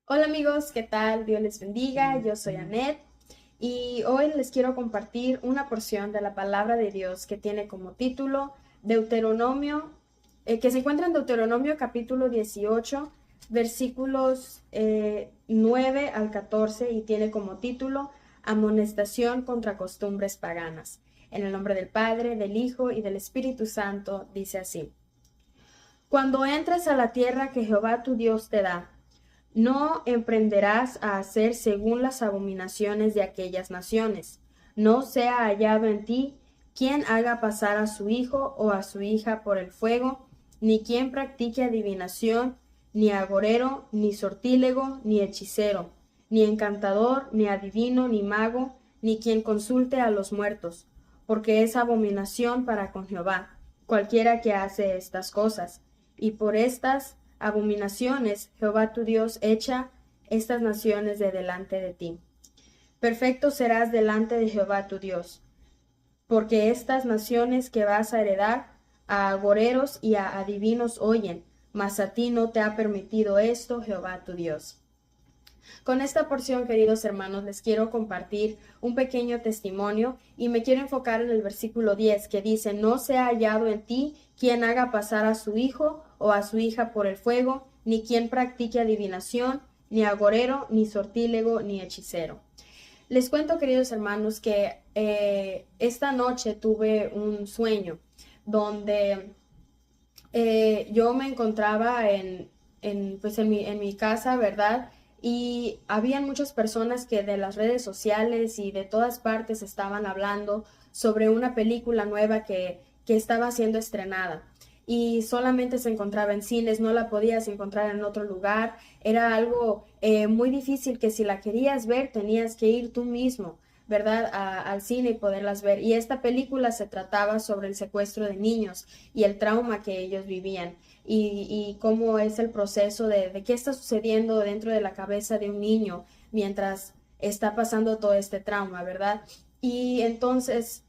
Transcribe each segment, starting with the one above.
Hola amigos, ¿qué tal? Dios les bendiga. Yo soy Anet y hoy les quiero compartir una porción de la palabra de Dios que tiene como título Deuteronomio, que se encuentra en Deuteronomio capítulo 18, versículos 9 al 14 y tiene como título Amonestación contra costumbres paganas. En el nombre del Padre, del Hijo y del Espíritu Santo, dice así. Cuando entres a la tierra que Jehová tu Dios te da, no emprenderás a hacer según las abominaciones de aquellas naciones. No sea hallado en ti quien haga pasar a su hijo o a su hija por el fuego, ni quien practique adivinación, ni agorero, ni sortílego, ni hechicero, ni encantador, ni adivino, ni mago, ni quien consulte a los muertos, porque es abominación para con Jehová cualquiera que hace estas cosas. Y por estas abominaciones Jehová tu Dios echa estas naciones de delante de ti. Perfecto serás delante de Jehová tu Dios, porque estas naciones que vas a heredar a agoreros y a adivinos oyen, mas a ti no te ha permitido esto Jehová tu Dios. Con esta porción, queridos hermanos, les quiero compartir un pequeño testimonio y me quiero enfocar en el versículo 10 que dice, no sea hallado en ti quien haga pasar a su hijo o a su hija por el fuego, ni quien practique adivinación, ni agorero, ni sortílego, ni hechicero. Les cuento, queridos hermanos, que esta noche tuve un sueño donde yo me encontraba en mi casa, ¿verdad? Y habían muchas personas que de las redes sociales y de todas partes estaban hablando sobre una película nueva que estaba siendo estrenada. Y solamente se encontraba en cines, no la podías encontrar en otro lugar. Era algo muy difícil que si la querías ver tenías que ir tú mismo, ¿verdad? Al cine y poderlas ver. Y esta película se trataba sobre el secuestro de niños y el trauma que ellos vivían y cómo es el proceso de qué está sucediendo dentro de la cabeza de un niño mientras está pasando todo este trauma, ¿verdad? Y entonces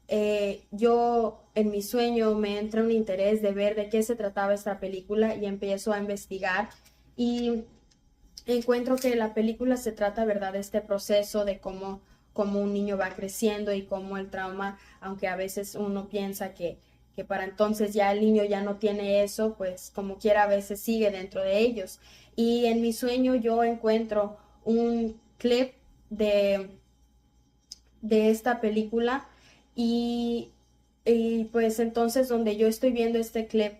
yo en mi sueño me entra un interés de ver de qué se trataba esta película y empiezo a investigar y encuentro que la película se trata, ¿verdad?, de este proceso de cómo un niño va creciendo y cómo el trauma, aunque a veces uno piensa que para entonces ya el niño ya no tiene eso, pues como quiera a veces sigue dentro de ellos. Y en mi sueño yo encuentro un clip de, de esta película y pues entonces donde yo estoy viendo este clip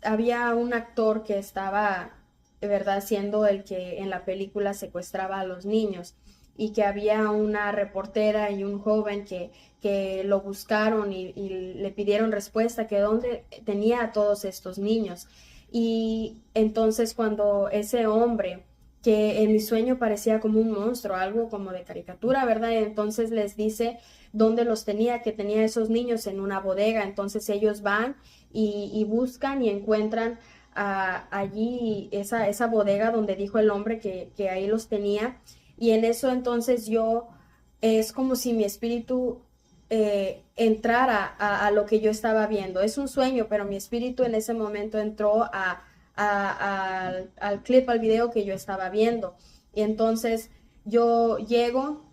había un actor que estaba, de verdad, siendo el que en la película secuestraba a los niños y que había una reportera y un joven que lo buscaron y le pidieron respuesta, que dónde tenía a todos estos niños. Y entonces cuando ese hombre, que en mi sueño parecía como un monstruo, algo como de caricatura, ¿verdad? Y entonces les dice dónde los tenía, que tenía esos niños en una bodega, entonces ellos van y buscan y encuentran allí esa bodega donde dijo el hombre que ahí los tenía. Y en eso entonces yo, es como si mi espíritu entrara lo que yo estaba viendo. Es un sueño, pero mi espíritu en ese momento entró al clip, al video que yo estaba viendo. Y entonces yo llego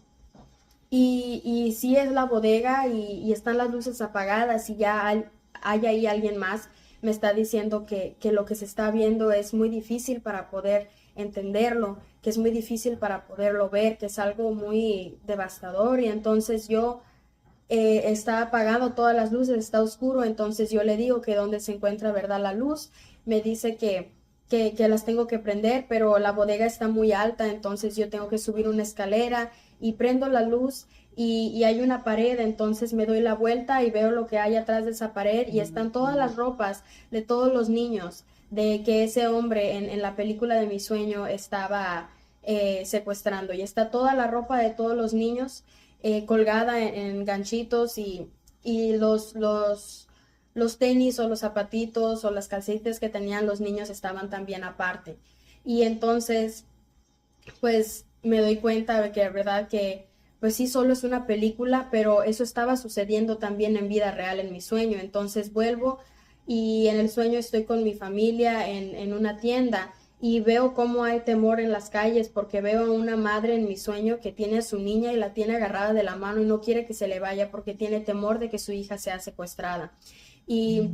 y sí es la bodega y están las luces apagadas y ya hay ahí alguien más, me está diciendo que lo que se está viendo es muy difícil para poder entenderlo, que es muy difícil para poderlo ver, que es algo muy devastador y entonces yo está apagado todas las luces, está oscuro, entonces yo le digo que dónde se encuentra, ¿verdad? La luz, me dice que las tengo que prender, pero la bodega está muy alta, entonces yo tengo que subir una escalera y prendo la luz y hay una pared, entonces me doy la vuelta y veo lo que hay atrás de esa pared y están todas las ropas de todos los niños de que ese hombre en la película de mi sueño estaba secuestrando y está toda la ropa de todos los niños colgada en ganchitos y los tenis o los zapatitos o las calcetas que tenían los niños estaban también aparte. Y entonces, pues me doy cuenta de que de verdad que, pues sí, solo es una película, pero eso estaba sucediendo también en vida real en mi sueño. Entonces vuelvo y en el sueño estoy con mi familia en una tienda y veo cómo hay temor en las calles porque veo a una madre en mi sueño que tiene a su niña y la tiene agarrada de la mano y no quiere que se le vaya porque tiene temor de que su hija sea secuestrada. Y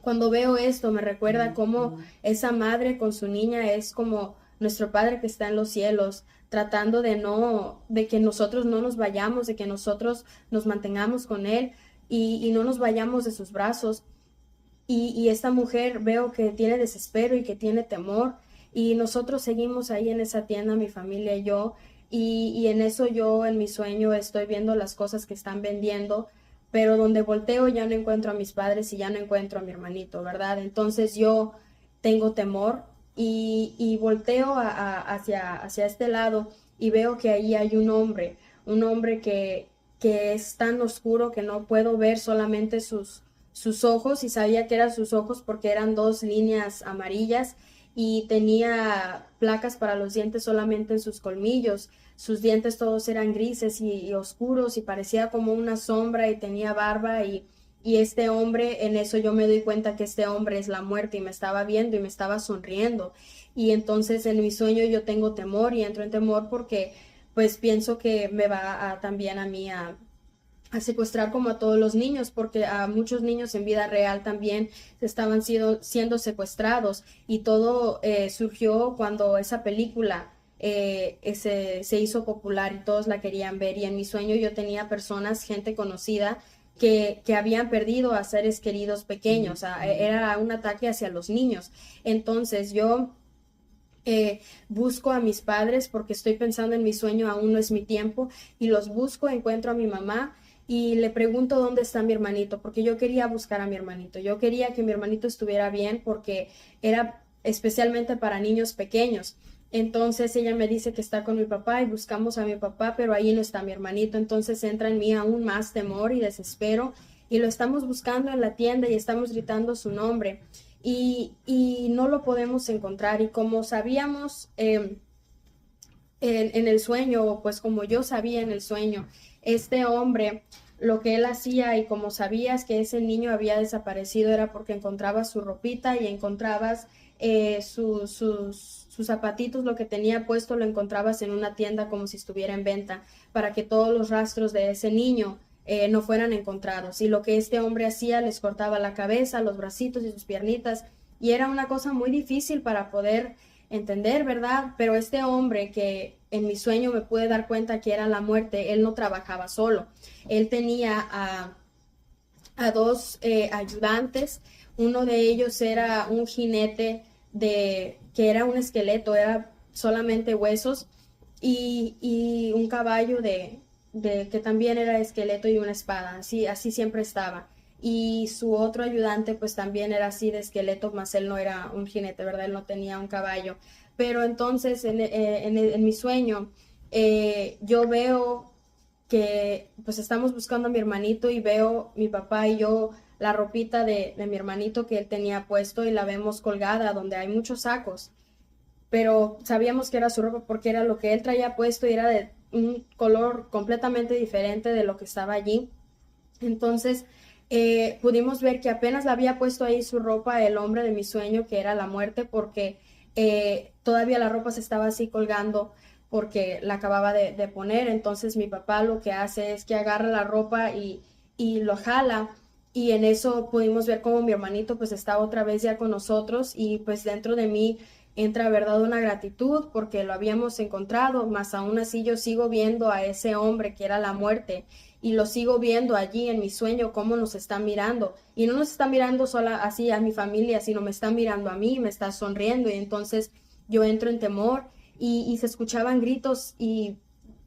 cuando veo esto me recuerda cómo esa madre con su niña es como nuestro Padre que está en los cielos, tratando de que nosotros no nos vayamos, de que nosotros nos mantengamos con Él y no nos vayamos de sus brazos. Y esta mujer veo que tiene desespero y que tiene temor y nosotros seguimos ahí en esa tienda, mi familia y yo, y en eso yo en mi sueño estoy viendo las cosas que están vendiendo, pero donde volteo ya no encuentro a mis padres y ya no encuentro a mi hermanito, ¿verdad? Entonces yo tengo temor y volteo hacia este lado y veo que ahí hay un hombre que es tan oscuro que no puedo ver solamente sus ojos y sabía que eran sus ojos porque eran dos líneas amarillas y tenía placas para los dientes solamente en sus colmillos. Sus dientes todos eran grises y oscuros y parecía como una sombra y tenía barba y este hombre, en eso yo me doy cuenta que este hombre es la muerte y me estaba viendo y me estaba sonriendo. Y entonces en mi sueño yo tengo temor y entro en temor porque pues pienso que me va también a mí a secuestrar como a todos los niños, porque a muchos niños en vida real también estaban siendo secuestrados y todo surgió cuando esa película se hizo popular y todos la querían ver y en mi sueño yo tenía personas, gente conocida que habían perdido a seres queridos pequeños, era un ataque hacia los niños. Entonces yo busco a mis padres porque estoy pensando en mi sueño, aún no es mi tiempo, y los busco, encuentro a mi mamá y le pregunto dónde está mi hermanito, porque yo quería buscar a mi hermanito, yo quería que mi hermanito estuviera bien porque era especialmente para niños pequeños. Entonces ella me dice que está con mi papá y buscamos a mi papá, pero ahí no está mi hermanito. Entonces entra en mí aún más temor y desespero y lo estamos buscando en la tienda y estamos gritando su nombre y no lo podemos encontrar. Y como sabíamos en el sueño, pues como yo sabía en el sueño, este hombre, lo que él hacía y como sabías que ese niño había desaparecido era porque encontrabas su ropita y encontrabas sus zapatitos, lo que tenía puesto lo encontrabas en una tienda como si estuviera en venta, para que todos los rastros de ese niño no fueran encontrados. Y lo que este hombre hacía, les cortaba la cabeza, los bracitos y sus piernitas, y era una cosa muy difícil para poder entender, ¿verdad? Pero este hombre que en mi sueño me pude dar cuenta que era la muerte, él no trabajaba solo, él tenía a dos ayudantes, uno de ellos era un jinete que era un esqueleto, era solamente huesos, y un caballo de que también era esqueleto y una espada, así siempre estaba. Y su otro ayudante pues también era así de esqueleto, más él no era un jinete, ¿verdad? Él no tenía un caballo. Pero entonces en mi sueño yo veo que pues estamos buscando a mi hermanito y veo mi papá y yo la ropita de mi hermanito que él tenía puesto y la vemos colgada donde hay muchos sacos, pero sabíamos que era su ropa porque era lo que él traía puesto y era de un color completamente diferente de lo que estaba allí. Entonces pudimos ver que apenas le había puesto ahí su ropa el hombre de mi sueño, que era la muerte, porque todavía la ropa se estaba así colgando porque la acababa de poner. Entonces mi papá lo que hace es que agarra la ropa y lo jala. Y en eso pudimos ver cómo mi hermanito pues está otra vez ya con nosotros y pues dentro de mí entra, verdad, una gratitud porque lo habíamos encontrado, mas aún así yo sigo viendo a ese hombre que era la muerte y lo sigo viendo allí en mi sueño cómo nos está mirando y no nos está mirando sola así a mi familia, sino me está mirando a mí, me está sonriendo y entonces yo entro en temor y se escuchaban gritos y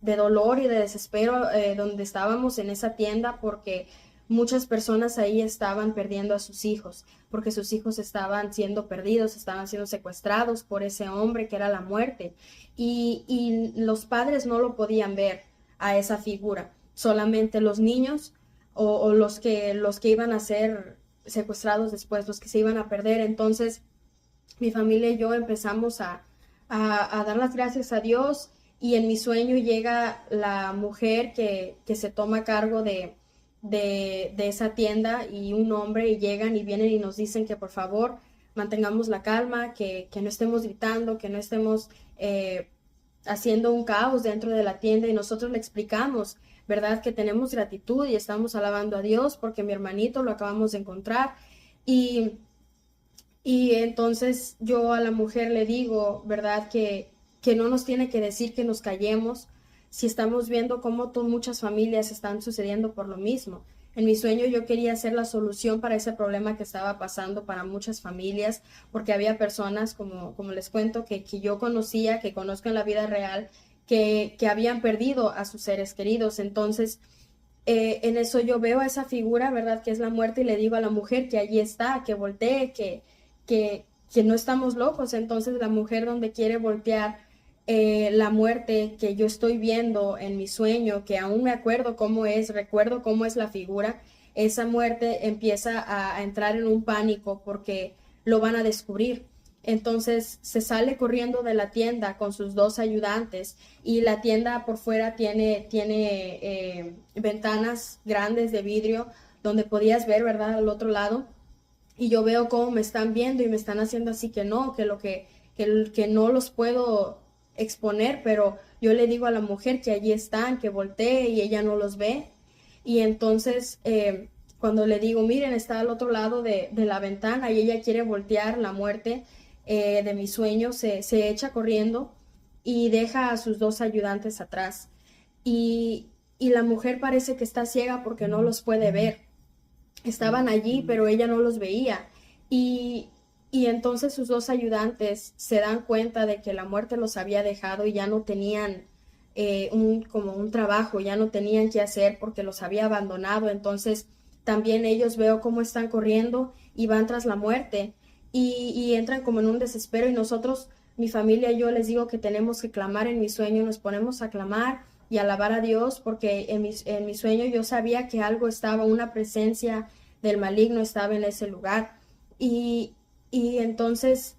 de dolor y de desespero donde estábamos en esa tienda porque muchas personas ahí estaban perdiendo a sus hijos, porque sus hijos estaban siendo perdidos, estaban siendo secuestrados por ese hombre que era la muerte. Y los padres no lo podían ver a esa figura, solamente los niños o los que iban a ser secuestrados después, los que se iban a perder. Entonces, mi familia y yo empezamos a dar las gracias a Dios y en mi sueño llega la mujer que se toma cargo de esa tienda y un hombre y llegan y vienen y nos dicen que por favor mantengamos la calma, que no estemos gritando, que no estemos haciendo un caos dentro de la tienda, y nosotros le explicamos, ¿verdad? Que tenemos gratitud y estamos alabando a Dios porque mi hermanito lo acabamos de encontrar. Y, y entonces yo a la mujer le digo, ¿verdad? Que no nos tiene que decir que nos callemos si estamos viendo cómo muchas familias están sucediendo por lo mismo. En mi sueño yo quería ser la solución para ese problema que estaba pasando para muchas familias, porque había personas, como les cuento, que yo conocía, que conozco en la vida real, que habían perdido a sus seres queridos. Entonces, en eso yo veo a esa figura, ¿verdad? Que es la muerte, y le digo a la mujer que allí está, que voltee, que no estamos locos. Entonces la mujer, donde quiere voltear, la muerte que yo estoy viendo en mi sueño, que aún me acuerdo cómo es, recuerdo cómo es la figura, esa muerte empieza a entrar en un pánico porque lo van a descubrir. Entonces se sale corriendo de la tienda con sus dos ayudantes, y la tienda por fuera tiene ventanas grandes de vidrio donde podías ver, ¿verdad?, al otro lado. Y yo veo cómo me están viendo y me están haciendo así que no, que no los puedo exponer, pero yo le digo a la mujer que allí están, que voltee, y ella no los ve. Y entonces cuando le digo, miren, está al otro lado de la ventana, y ella quiere voltear, la muerte de mi sueño se echa corriendo y deja a sus dos ayudantes atrás. Y, y la mujer parece que está ciega porque no los puede ver. Estaban allí, pero ella no los veía. Y, y entonces sus dos ayudantes se dan cuenta de que la muerte los había dejado y ya no tenían como un trabajo, ya no tenían qué hacer porque los había abandonado. Entonces también ellos veo cómo están corriendo y van tras la muerte, y entran como en un desespero, y nosotros, mi familia y yo, les digo que tenemos que clamar. En mi sueño nos ponemos a clamar y alabar a Dios, porque en mi sueño yo sabía que algo estaba, una presencia del maligno estaba en ese lugar. Y, y entonces,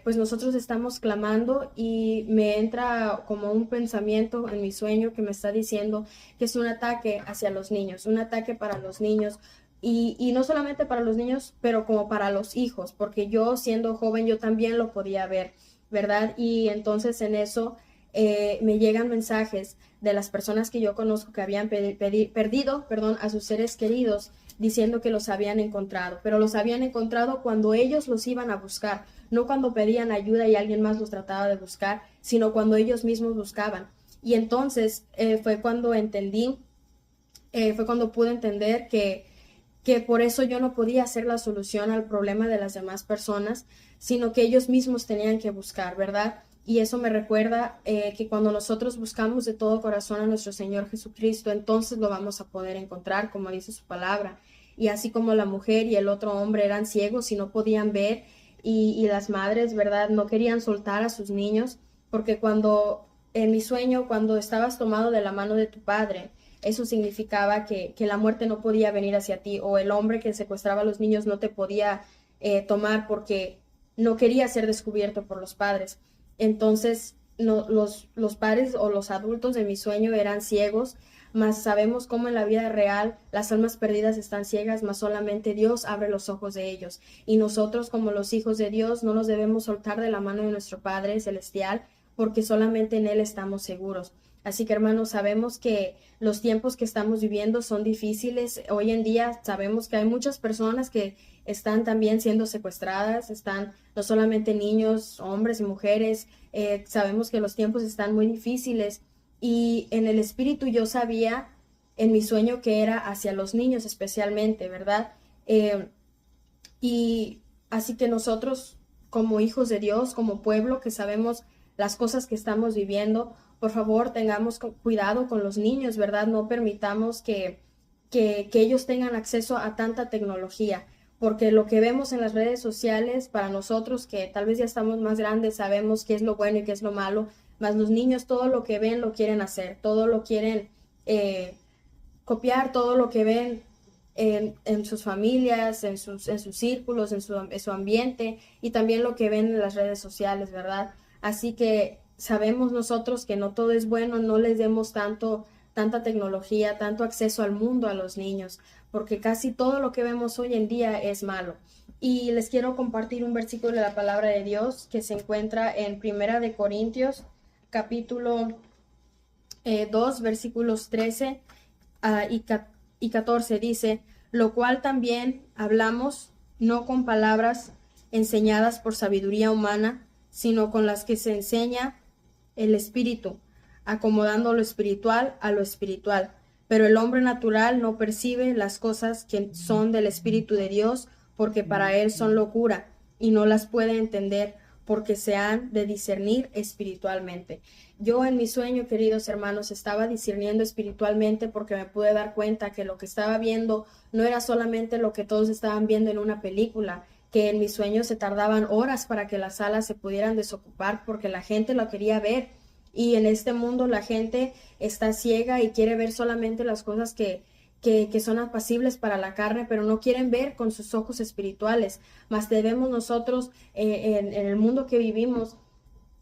pues nosotros estamos clamando, y me entra como un pensamiento en mi sueño que me está diciendo que es un ataque hacia los niños, un ataque para los niños. Y no solamente para los niños, pero como para los hijos, porque yo, siendo joven, yo también lo podía ver, ¿verdad? Y entonces en eso me llegan mensajes de las personas que yo conozco que habían perdido, perdón, a sus seres queridos, diciendo que los habían encontrado, pero los habían encontrado cuando ellos los iban a buscar, no cuando pedían ayuda y alguien más los trataba de buscar, sino cuando ellos mismos buscaban. Y entonces fue cuando entendí, fue cuando pude entender que por eso yo no podía ser la solución al problema de las demás personas, sino que ellos mismos tenían que buscar, ¿verdad? Y eso me recuerda que cuando nosotros buscamos de todo corazón a nuestro Señor Jesucristo, entonces lo vamos a poder encontrar, como dice su palabra. Y así como la mujer y el otro hombre eran ciegos y no podían ver, y las madres, ¿verdad?, no querían soltar a sus niños, porque cuando, en mi sueño, cuando estabas tomado de la mano de tu padre, eso significaba que la muerte no podía venir hacia ti, o el hombre que secuestraba a los niños no te podía tomar porque no quería ser descubierto por los padres. Entonces, no, los padres o los adultos de mi sueño eran ciegos, mas sabemos cómo en la vida real las almas perdidas están ciegas, mas solamente Dios abre los ojos de ellos. Y nosotros, como los hijos de Dios, no nos debemos soltar de la mano de nuestro Padre Celestial, porque solamente en Él estamos seguros. Así que, hermanos, sabemos que los tiempos que estamos viviendo son difíciles. Hoy en día sabemos que hay muchas personas que están también siendo secuestradas, están no solamente niños, hombres y mujeres. Sabemos que los tiempos están muy difíciles, y en el espíritu yo sabía en mi sueño que era hacia los niños especialmente, ¿verdad? Y así que nosotros, como hijos de Dios, como pueblo que sabemos las cosas que estamos viviendo, por favor tengamos cuidado con los niños, ¿verdad? No permitamos que ellos tengan acceso a tanta tecnología, porque lo que vemos en las redes sociales, para nosotros que tal vez ya estamos más grandes, sabemos qué es lo bueno y qué es lo malo, mas los niños todo lo que ven lo quieren hacer, todo lo quieren copiar, todo lo que ven en sus familias, en sus círculos, en su ambiente, y también lo que ven en las redes sociales, ¿verdad? Así que sabemos nosotros que no todo es bueno, no les demos tanta tecnología, tanto acceso al mundo a los niños, porque casi todo lo que vemos hoy en día es malo. y les quiero compartir un versículo de la palabra de Dios que se encuentra en Primera de Corintios, capítulo 2, versículos 13 y 14. Dice: lo cual también hablamos, no con palabras enseñadas por sabiduría humana, sino con las que se enseña el Espíritu, acomodando lo espiritual a lo espiritual. Pero el hombre natural no percibe las cosas que son del Espíritu de Dios, porque para él son locura, y no las puede entender, porque se han de discernir espiritualmente. Yo en mi sueño, queridos hermanos, estaba discerniendo espiritualmente porque me pude dar cuenta que lo que estaba viendo no era solamente lo que todos estaban viendo en una película, que en mis sueños se tardaban horas para que las salas se pudieran desocupar porque la gente lo quería ver. Y en este mundo la gente está ciega y quiere ver solamente las cosas que son apacibles para la carne, pero no quieren ver con sus ojos espirituales. Mas debemos nosotros, en el mundo que vivimos,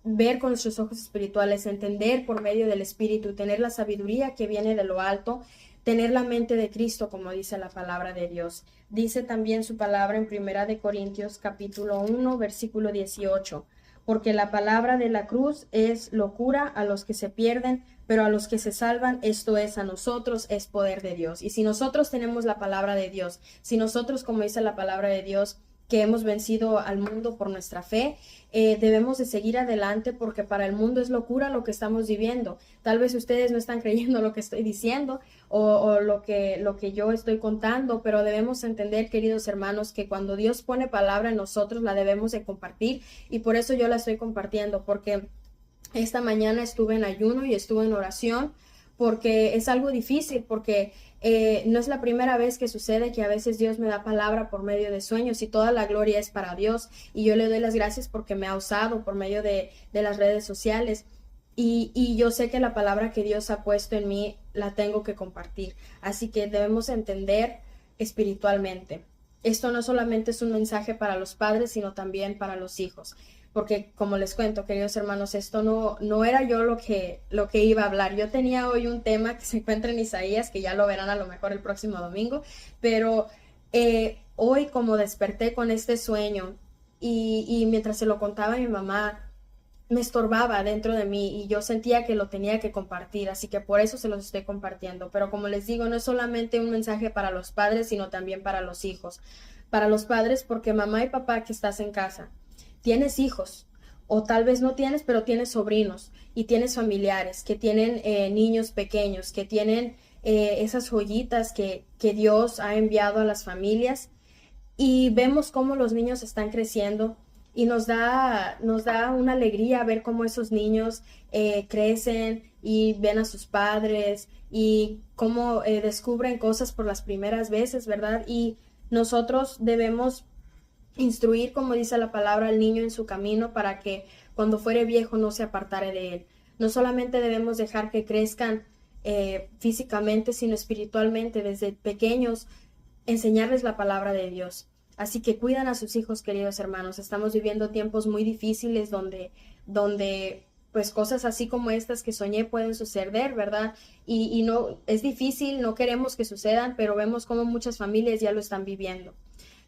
ver con nuestros ojos espirituales, entender por medio del Espíritu, tener la sabiduría que viene de lo alto, tener la mente de Cristo, como dice la palabra de Dios. Dice también su palabra en Primera de Corintios, capítulo 1, versículo 18: porque la palabra de la cruz es locura a los que se pierden, pero a los que se salvan, esto es, a nosotros, es poder de Dios. Y si nosotros tenemos la palabra de Dios, si nosotros, como dice la palabra de Dios, que hemos vencido al mundo por nuestra fe, debemos de seguir adelante, porque para el mundo es locura lo que estamos viviendo. Tal vez ustedes no están creyendo lo que estoy diciendo o lo que yo estoy contando, pero debemos entender, queridos hermanos, que cuando Dios pone palabra en nosotros, la debemos de compartir, y por eso yo la estoy compartiendo, porque esta mañana estuve en ayuno y estuve en oración, porque es algo difícil, porque no es la primera vez que sucede que a veces Dios me da palabra por medio de sueños, y toda la gloria es para Dios, y yo le doy las gracias porque me ha usado por medio de las redes sociales. Y yo sé que la palabra que Dios ha puesto en mí la tengo que compartir. Así que debemos entender espiritualmente. Esto no solamente es un mensaje para los padres, sino también para los hijos. Porque, como les cuento, queridos hermanos, esto no era yo lo que iba a hablar. Yo tenía hoy un tema que se encuentra en Isaías, que ya lo verán a lo mejor el próximo domingo, pero hoy, como desperté con este sueño y mientras se lo contaba a mi mamá, me estorbaba dentro de mí y yo sentía que lo tenía que compartir, así que por eso se los estoy compartiendo. Pero como les digo, no es solamente un mensaje para los padres, sino también para los hijos. Para los padres, porque mamá y papá que estás en casa, tienes hijos, o tal vez no tienes, pero tienes sobrinos y tienes familiares que tienen niños pequeños, que tienen esas joyitas que Dios ha enviado a las familias, y vemos cómo los niños están creciendo, y nos da una alegría ver cómo esos niños crecen y ven a sus padres y cómo descubren cosas por las primeras veces, ¿verdad? Y nosotros debemos instruir, como dice la palabra, al niño en su camino, para que cuando fuere viejo no se apartare de él. No solamente debemos dejar que crezcan físicamente, sino espiritualmente desde pequeños, enseñarles la palabra de Dios. Así que cuidan a sus hijos, queridos hermanos. Estamos viviendo tiempos muy difíciles donde pues cosas así como estas que soñé pueden suceder, ¿verdad? Y no, es difícil, no queremos que sucedan, pero vemos cómo muchas familias ya lo están viviendo.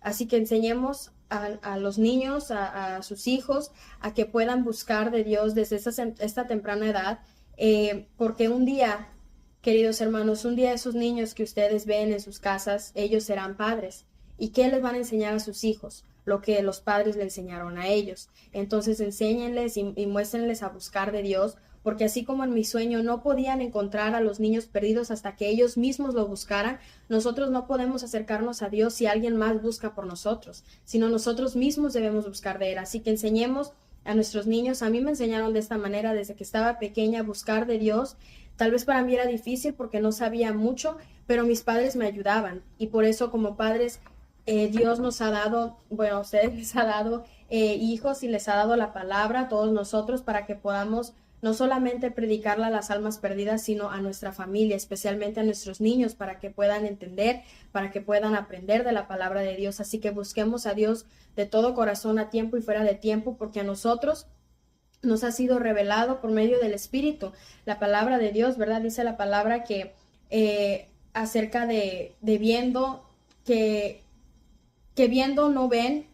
Así que enseñemos a los niños, a sus hijos, a que puedan buscar de Dios desde esta temprana edad, porque un día, queridos hermanos, un día esos niños que ustedes ven en sus casas, ellos serán padres. ¿Y qué les van a enseñar a sus hijos? Lo que los padres le enseñaron a ellos. Entonces enséñenles y muéstrenles a buscar de Dios, porque así como en mi sueño no podían encontrar a los niños perdidos hasta que ellos mismos lo buscaran, nosotros no podemos acercarnos a Dios si alguien más busca por nosotros, sino nosotros mismos debemos buscar de Él. Así que enseñemos a nuestros niños. A mí me enseñaron de esta manera desde que estaba pequeña a buscar de Dios. Tal vez para mí era difícil porque no sabía mucho, pero mis padres me ayudaban, y por eso, como padres, Dios nos ha dado, bueno, a ustedes les ha dado hijos, y les ha dado la palabra a todos nosotros para que podamos no solamente predicarla a las almas perdidas, sino a nuestra familia, especialmente a nuestros niños, para que puedan entender, para que puedan aprender de la palabra de Dios. Así que busquemos a Dios de todo corazón, a tiempo y fuera de tiempo, porque a nosotros nos ha sido revelado por medio del Espíritu la palabra de Dios, ¿verdad? Dice la palabra que acerca de viendo que que viendo no ven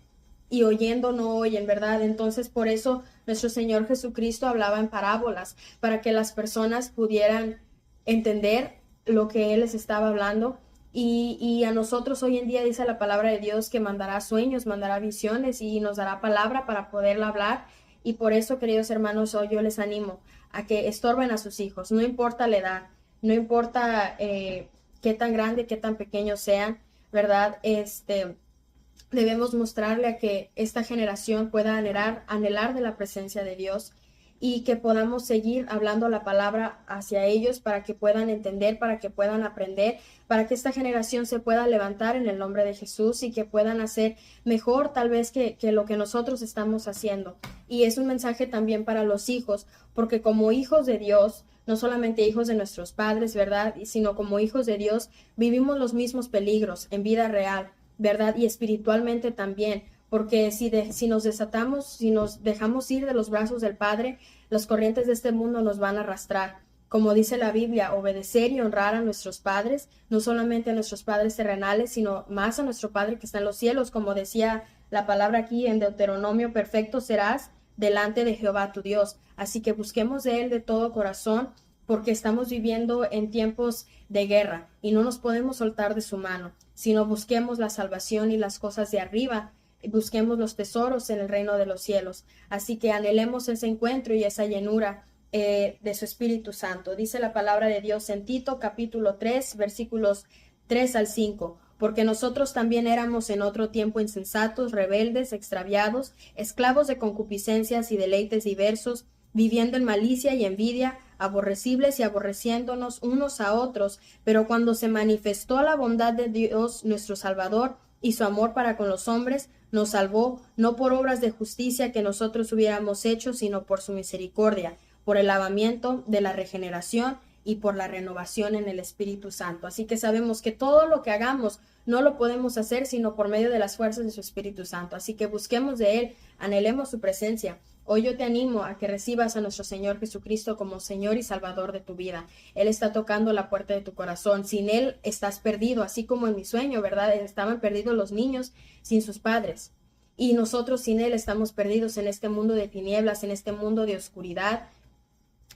y oyendo no oyen, ¿verdad? Entonces por eso nuestro Señor Jesucristo hablaba en parábolas, para que las personas pudieran entender lo que Él les estaba hablando. Y a nosotros hoy en día dice la palabra de Dios que mandará sueños, mandará visiones y nos dará palabra para poderla hablar. Y por eso, queridos hermanos, hoy yo les animo a que estorben a sus hijos, no importa la edad, no importa qué tan grande, qué tan pequeños sean, ¿verdad? Debemos mostrarle a que esta generación pueda anhelar de la presencia de Dios y que podamos seguir hablando la palabra hacia ellos para que puedan entender, para que puedan aprender, para que esta generación se pueda levantar en el nombre de Jesús y que puedan hacer mejor tal vez que lo que nosotros estamos haciendo. Y es un mensaje también para los hijos, porque como hijos de Dios, no solamente hijos de nuestros padres, ¿verdad? Sino como hijos de Dios, vivimos los mismos peligros en vida real, ¿verdad? Y espiritualmente también, porque si nos desatamos, si nos dejamos ir de los brazos del Padre, las corrientes de este mundo nos van a arrastrar. Como dice la Biblia, obedecer y honrar a nuestros padres, no solamente a nuestros padres terrenales, sino más a nuestro Padre que está en los cielos, como decía la palabra aquí en Deuteronomio, perfecto serás delante de Jehová tu Dios. Así que busquemos de Él de todo corazón, porque estamos viviendo en tiempos de guerra y no nos podemos soltar de su mano, sino busquemos la salvación y las cosas de arriba, y busquemos los tesoros en el reino de los cielos. Así que anhelemos ese encuentro y esa llenura de su Espíritu Santo. Dice la palabra de Dios en Tito capítulo 3, versículos 3 al 5. Porque nosotros también éramos en otro tiempo insensatos, rebeldes, extraviados, esclavos de concupiscencias y deleites diversos, viviendo en malicia y envidia, aborrecibles y aborreciéndonos unos a otros. Pero cuando se manifestó la bondad de Dios nuestro Salvador y su amor para con los hombres, nos salvó, no por obras de justicia que nosotros hubiéramos hecho, sino por su misericordia, por el lavamiento de la regeneración y por la renovación en el Espíritu Santo. Así que sabemos que todo lo que hagamos no lo podemos hacer sino por medio de las fuerzas de su Espíritu Santo. Así que busquemos de Él, anhelemos su presencia. Hoy yo te animo a que recibas a nuestro Señor Jesucristo como Señor y Salvador de tu vida. Él está tocando la puerta de tu corazón. Sin Él estás perdido, así como en mi sueño, ¿verdad? Estaban perdidos los niños sin sus padres. Y nosotros sin Él estamos perdidos en este mundo de tinieblas, en este mundo de oscuridad.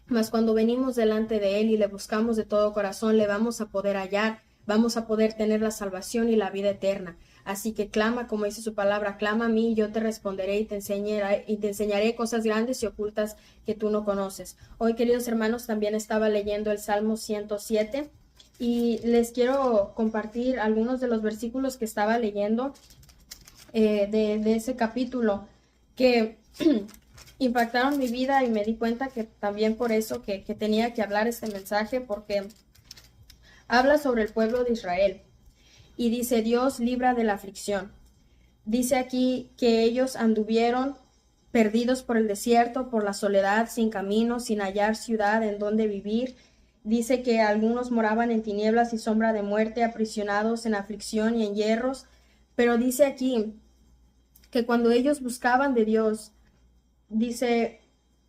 Mas cuando venimos delante de Él y le buscamos de todo corazón, le vamos a poder hallar, vamos a poder tener la salvación y la vida eterna. Así que clama, como dice su palabra, clama a mí y yo te responderé y te enseñaré cosas grandes y ocultas que tú no conoces. Hoy, queridos hermanos, también estaba leyendo el Salmo 107 y les quiero compartir algunos de los versículos que estaba leyendo de ese capítulo que impactaron mi vida y me di cuenta que también por eso que tenía que hablar este mensaje, porque habla sobre el pueblo de Israel. Y dice, Dios libra de la aflicción. Dice aquí que ellos anduvieron perdidos por el desierto, por la soledad, sin camino, sin hallar ciudad en donde vivir. Dice que algunos moraban en tinieblas y sombra de muerte, aprisionados en aflicción y en hierros. Pero dice aquí que cuando ellos buscaban de Dios, dice,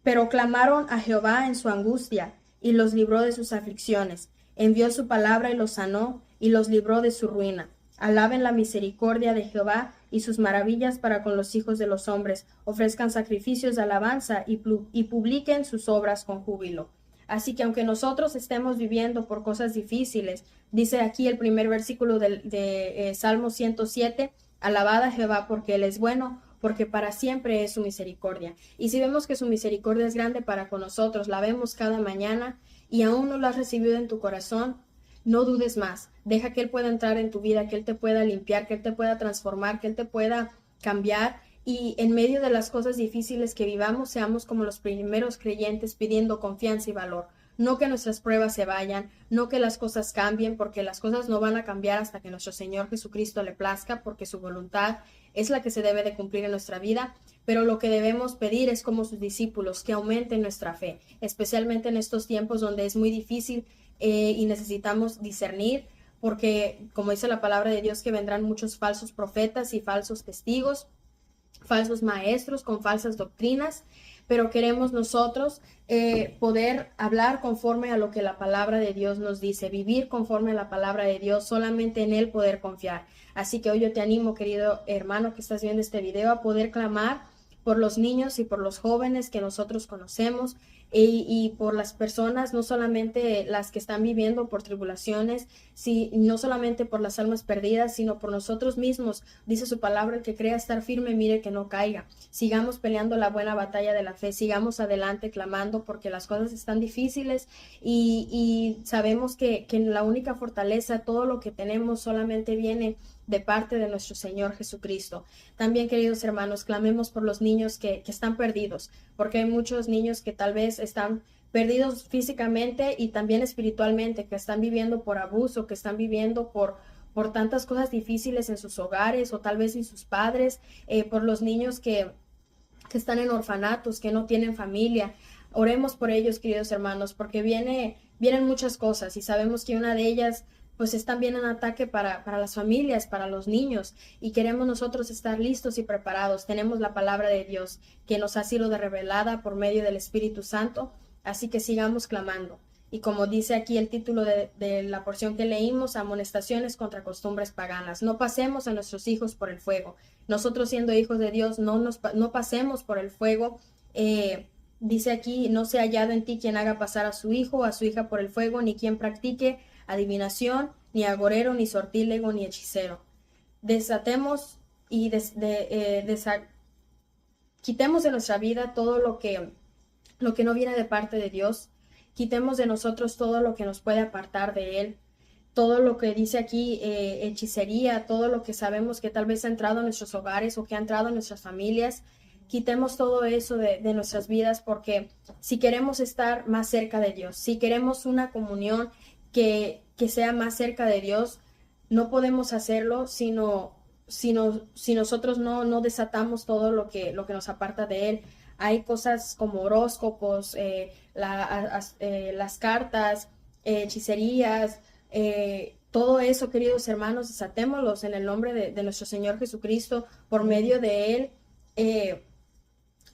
pero clamaron a Jehová en su angustia y los libró de sus aflicciones. Envió su palabra y los sanó y los libró de su ruina. Alaben la misericordia de Jehová y sus maravillas para con los hijos de los hombres. Ofrezcan sacrificios de alabanza y publiquen sus obras con júbilo. Así que aunque nosotros estemos viviendo por cosas difíciles, dice aquí el primer versículo de Salmo 107, alabad a Jehová porque Él es bueno, porque para siempre es su misericordia. Y si vemos que su misericordia es grande para con nosotros, la vemos cada mañana y aún no la has recibido en tu corazón, no dudes más. Deja que Él pueda entrar en tu vida, que Él te pueda limpiar, que Él te pueda transformar, que Él te pueda cambiar. Y en medio de las cosas difíciles que vivamos, seamos como los primeros creyentes pidiendo confianza y valor. No que nuestras pruebas se vayan, no que las cosas cambien, porque las cosas no van a cambiar hasta que nuestro Señor Jesucristo le plazca, porque su voluntad es la que se debe de cumplir en nuestra vida. Pero lo que debemos pedir es como sus discípulos, que aumenten nuestra fe, especialmente en estos tiempos donde es muy difícil y necesitamos discernir, porque como dice la palabra de Dios, que vendrán muchos falsos profetas y falsos testigos, falsos maestros con falsas doctrinas, pero queremos nosotros poder hablar conforme a lo que la palabra de Dios nos dice, vivir conforme a la palabra de Dios, solamente en Él poder confiar. Así que hoy yo te animo, querido hermano que estás viendo este video, a poder clamar por los niños y por los jóvenes que nosotros conocemos, y por las personas, no solamente las que están viviendo por tribulaciones, no solamente por las almas perdidas, sino por nosotros mismos. Dice su palabra, el que crea estar firme, mire que no caiga. Sigamos peleando la buena batalla de la fe, sigamos adelante clamando, porque las cosas están difíciles, y sabemos que la única fortaleza, todo lo que tenemos solamente viene de parte de nuestro Señor Jesucristo. También, queridos hermanos, clamemos por los niños que están perdidos, porque hay muchos niños que tal vez están perdidos físicamente y también espiritualmente, que están viviendo por abuso, que están viviendo por tantas cosas difíciles en sus hogares o tal vez sin sus padres, por los niños que están en orfanatos, que no tienen familia. Oremos por ellos, queridos hermanos, porque vienen muchas cosas, y sabemos que una de ellas pues es también un ataque para las familias, para los niños, y queremos nosotros estar listos y preparados. Tenemos la palabra de Dios que nos ha sido revelada por medio del Espíritu Santo, así que sigamos clamando. Y como dice aquí el título de la porción que leímos, amonestaciones contra costumbres paganas. No pasemos a nuestros hijos por el fuego. Nosotros, siendo hijos de Dios, no pasemos por el fuego. Dice aquí, no sea hallado en ti quien haga pasar a su hijo o a su hija por el fuego, ni quien practique adivinación, ni agorero, ni sortílego, ni hechicero. Desatemos y quitemos de nuestra vida todo lo que no viene de parte de Dios. Quitemos de nosotros todo lo que nos puede apartar de Él. Todo lo que dice aquí, hechicería, todo lo que sabemos que tal vez ha entrado en nuestros hogares o que ha entrado en nuestras familias. Quitemos todo eso de nuestras vidas, porque si queremos estar más cerca de Dios, si queremos una comunión que sea más cerca de Dios, no podemos hacerlo si nosotros no desatamos todo lo que nos aparta de Él. Hay cosas como horóscopos, las cartas, hechicerías, todo eso, queridos hermanos, desatémoslos en el nombre de nuestro Señor Jesucristo, por medio de Él.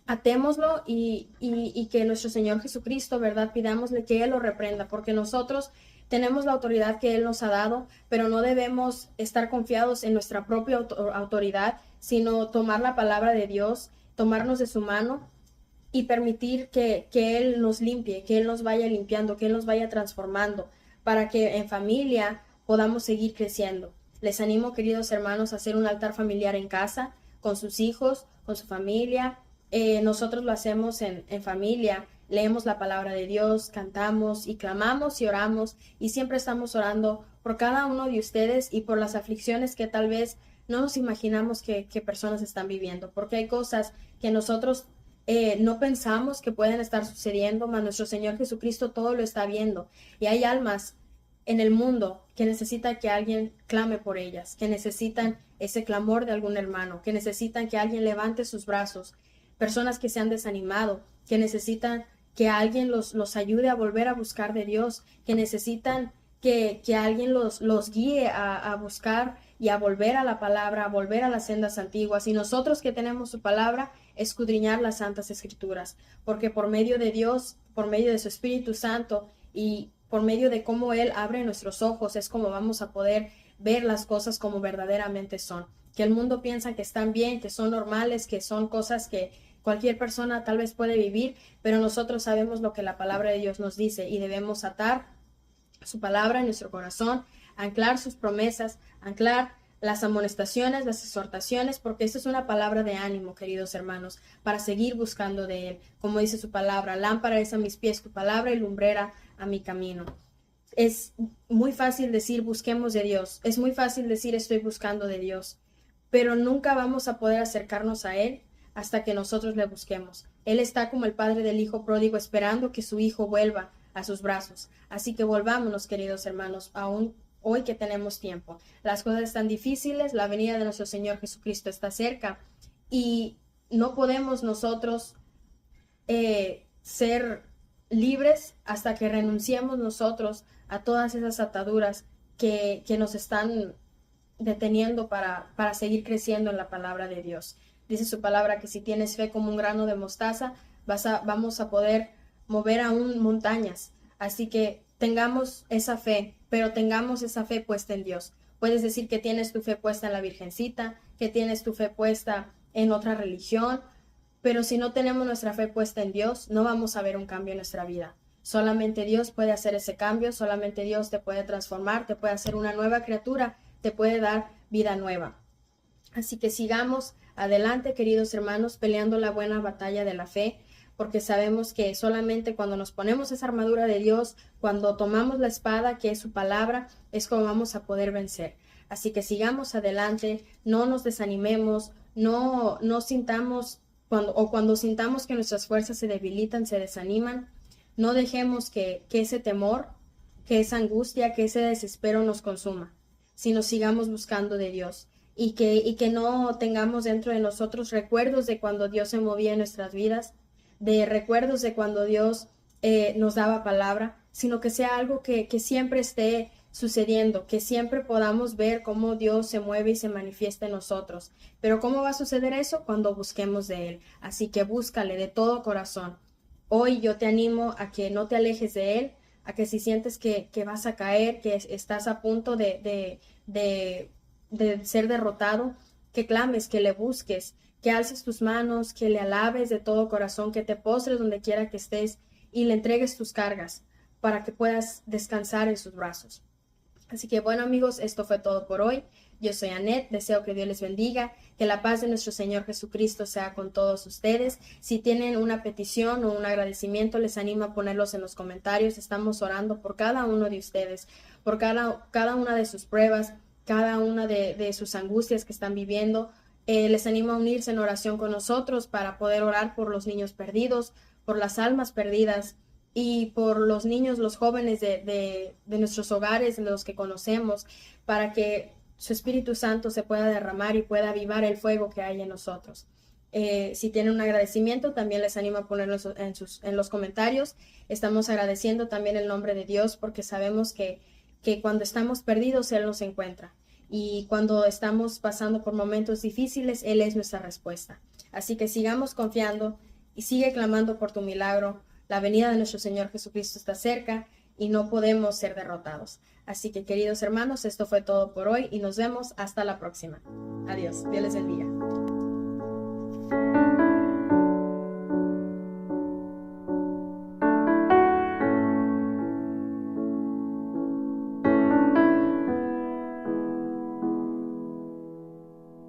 Atémoslo, y que nuestro Señor Jesucristo, ¿verdad? Pidámosle que Él lo reprenda, porque nosotros tenemos la autoridad que Él nos ha dado, pero no debemos estar confiados en nuestra propia autoridad, sino tomar la palabra de Dios, tomarnos de su mano y permitir que Él nos limpie, que Él nos vaya limpiando, que Él nos vaya transformando, para que en familia podamos seguir creciendo. Les animo, queridos hermanos, a hacer un altar familiar en casa, con sus hijos, con su familia. Nosotros lo hacemos en familia, leemos la palabra de Dios, cantamos y clamamos y oramos, y siempre estamos orando por cada uno de ustedes y por las aflicciones que tal vez no nos imaginamos que personas están viviendo, porque hay cosas que nosotros no pensamos que pueden estar sucediendo, mas nuestro Señor Jesucristo todo lo está viendo, y hay almas en el mundo que necesitan que alguien clame por ellas, que necesitan ese clamor de algún hermano, que necesitan que alguien levante sus brazos, personas que se han desanimado, que necesitan que alguien los ayude a volver a buscar de Dios, que necesitan que alguien los guíe a buscar y a volver a la palabra, a volver a las sendas antiguas. Y nosotros que tenemos su palabra, escudriñar las santas escrituras, porque por medio de Dios, por medio de su Espíritu Santo y por medio de cómo Él abre nuestros ojos, es como vamos a poder ver las cosas como verdaderamente son. Que el mundo piensa que están bien, que son normales, que son cosas que cualquier persona tal vez puede vivir, pero nosotros sabemos lo que la palabra de Dios nos dice, y debemos atar su palabra en nuestro corazón, anclar sus promesas, anclar las amonestaciones, las exhortaciones, porque esto es una palabra de ánimo, queridos hermanos, para seguir buscando de Él. Como dice su palabra, lámpara es a mis pies tu palabra y lumbrera a mi camino. Es muy fácil decir busquemos de Dios, es muy fácil decir estoy buscando de Dios, pero nunca vamos a poder acercarnos a Él hasta que nosotros le busquemos. Él está como el padre del hijo pródigo, esperando que su hijo vuelva a sus brazos. Así que volvámonos, queridos hermanos, aún hoy que tenemos tiempo. Las cosas están difíciles, la venida de nuestro Señor Jesucristo está cerca, y no podemos nosotros ser libres hasta que renunciemos nosotros a todas esas ataduras que nos están deteniendo para seguir creciendo en la palabra de Dios. Dice su palabra que si tienes fe como un grano de mostaza, vamos a poder mover aún montañas. Así que tengamos esa fe, pero tengamos esa fe puesta en Dios. Puedes decir que tienes tu fe puesta en la Virgencita, que tienes tu fe puesta en otra religión, pero si no tenemos nuestra fe puesta en Dios, no vamos a ver un cambio en nuestra vida. Solamente Dios puede hacer ese cambio, solamente Dios te puede transformar, te puede hacer una nueva criatura, te puede dar vida nueva. Así que sigamos adelante, queridos hermanos, peleando la buena batalla de la fe, porque sabemos que solamente cuando nos ponemos esa armadura de Dios, cuando tomamos la espada, que es su palabra, es como vamos a poder vencer. Así que sigamos adelante, no nos desanimemos, no sintamos, cuando sintamos que nuestras fuerzas se debilitan, se desaniman, no dejemos que ese temor, que esa angustia, que ese desespero nos consuma, sino sigamos buscando de Dios. Y que no tengamos dentro de nosotros recuerdos de cuando Dios se movía en nuestras vidas, de recuerdos de cuando Dios nos daba palabra, sino que sea algo que siempre esté sucediendo, que siempre podamos ver cómo Dios se mueve y se manifiesta en nosotros. Pero ¿cómo va a suceder eso? Cuando busquemos de Él. Así que búscale de todo corazón. Hoy yo te animo a que no te alejes de Él, a que si sientes que vas a caer, que estás a punto de ser derrotado, que clames, que le busques, que alces tus manos, que le alabes de todo corazón, que te postres donde quiera que estés y le entregues tus cargas para que puedas descansar en sus brazos. Así que bueno, amigos, esto fue todo por hoy. Yo soy Annette, deseo que Dios les bendiga, que la paz de nuestro Señor Jesucristo sea con todos ustedes. Si tienen una petición o un agradecimiento, les animo a ponerlos en los comentarios. Estamos orando por cada uno de ustedes, por cada una de sus pruebas, cada una de sus angustias que están viviendo. Les animo a unirse en oración con nosotros para poder orar por los niños perdidos, por las almas perdidas y por los niños, los jóvenes de nuestros hogares, de los que conocemos, para que su Espíritu Santo se pueda derramar y pueda avivar el fuego que hay en nosotros. Si tienen un agradecimiento, también les animo a ponerlo en los comentarios. Estamos agradeciendo también el nombre de Dios porque sabemos que cuando estamos perdidos, Él nos encuentra. Y cuando estamos pasando por momentos difíciles, Él es nuestra respuesta. Así que sigamos confiando y sigue clamando por tu milagro. La venida de nuestro Señor Jesucristo está cerca y no podemos ser derrotados. Así que, queridos hermanos, esto fue todo por hoy y nos vemos hasta la próxima. Adiós. Dios les bendiga.